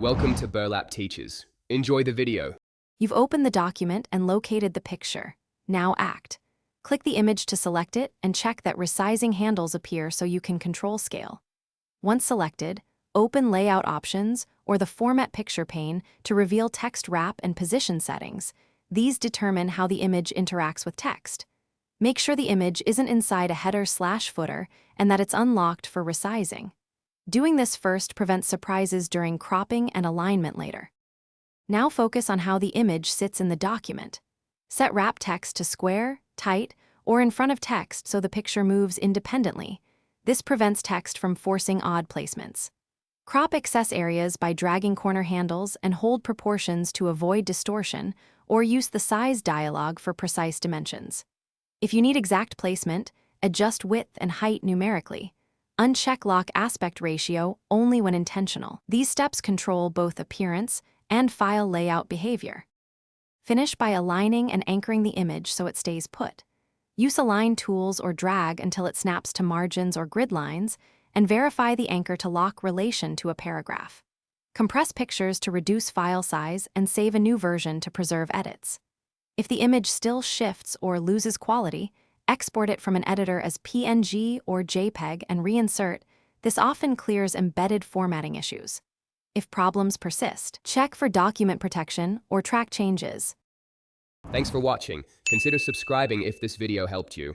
Welcome to Burlap Teachers. Enjoy the video. You've opened the document and located the picture. Now act. Click the image to select it and check that resizing handles appear so you can control scale. Once selected, open Layout Options or the Format Picture pane to reveal text wrap and position settings. These determine how the image interacts with text. Make sure the image isn't inside a header/footer and that it's unlocked for resizing. Doing this first prevents surprises during cropping and alignment later. Now focus on how the image sits in the document. Set wrap text to square, tight, or in front of text so the picture moves independently. This prevents text from forcing odd placements. Crop excess areas by dragging corner handles and hold proportions to avoid distortion, or use the size dialog for precise dimensions. If you need exact placement, adjust width and height numerically. Uncheck lock aspect ratio only when intentional. These steps control both appearance and file layout behavior. Finish by aligning and anchoring the image so it stays put. Use align tools or drag until it snaps to margins or grid lines, and verify the anchor to lock relation to a paragraph. Compress pictures to reduce file size and save a new version to preserve edits. If the image still shifts or loses quality, export it from an editor as PNG or JPEG and reinsert. This often clears embedded formatting issues. If problems persist, check for document protection or track changes. Thanks for watching. Consider subscribing if this video helped you.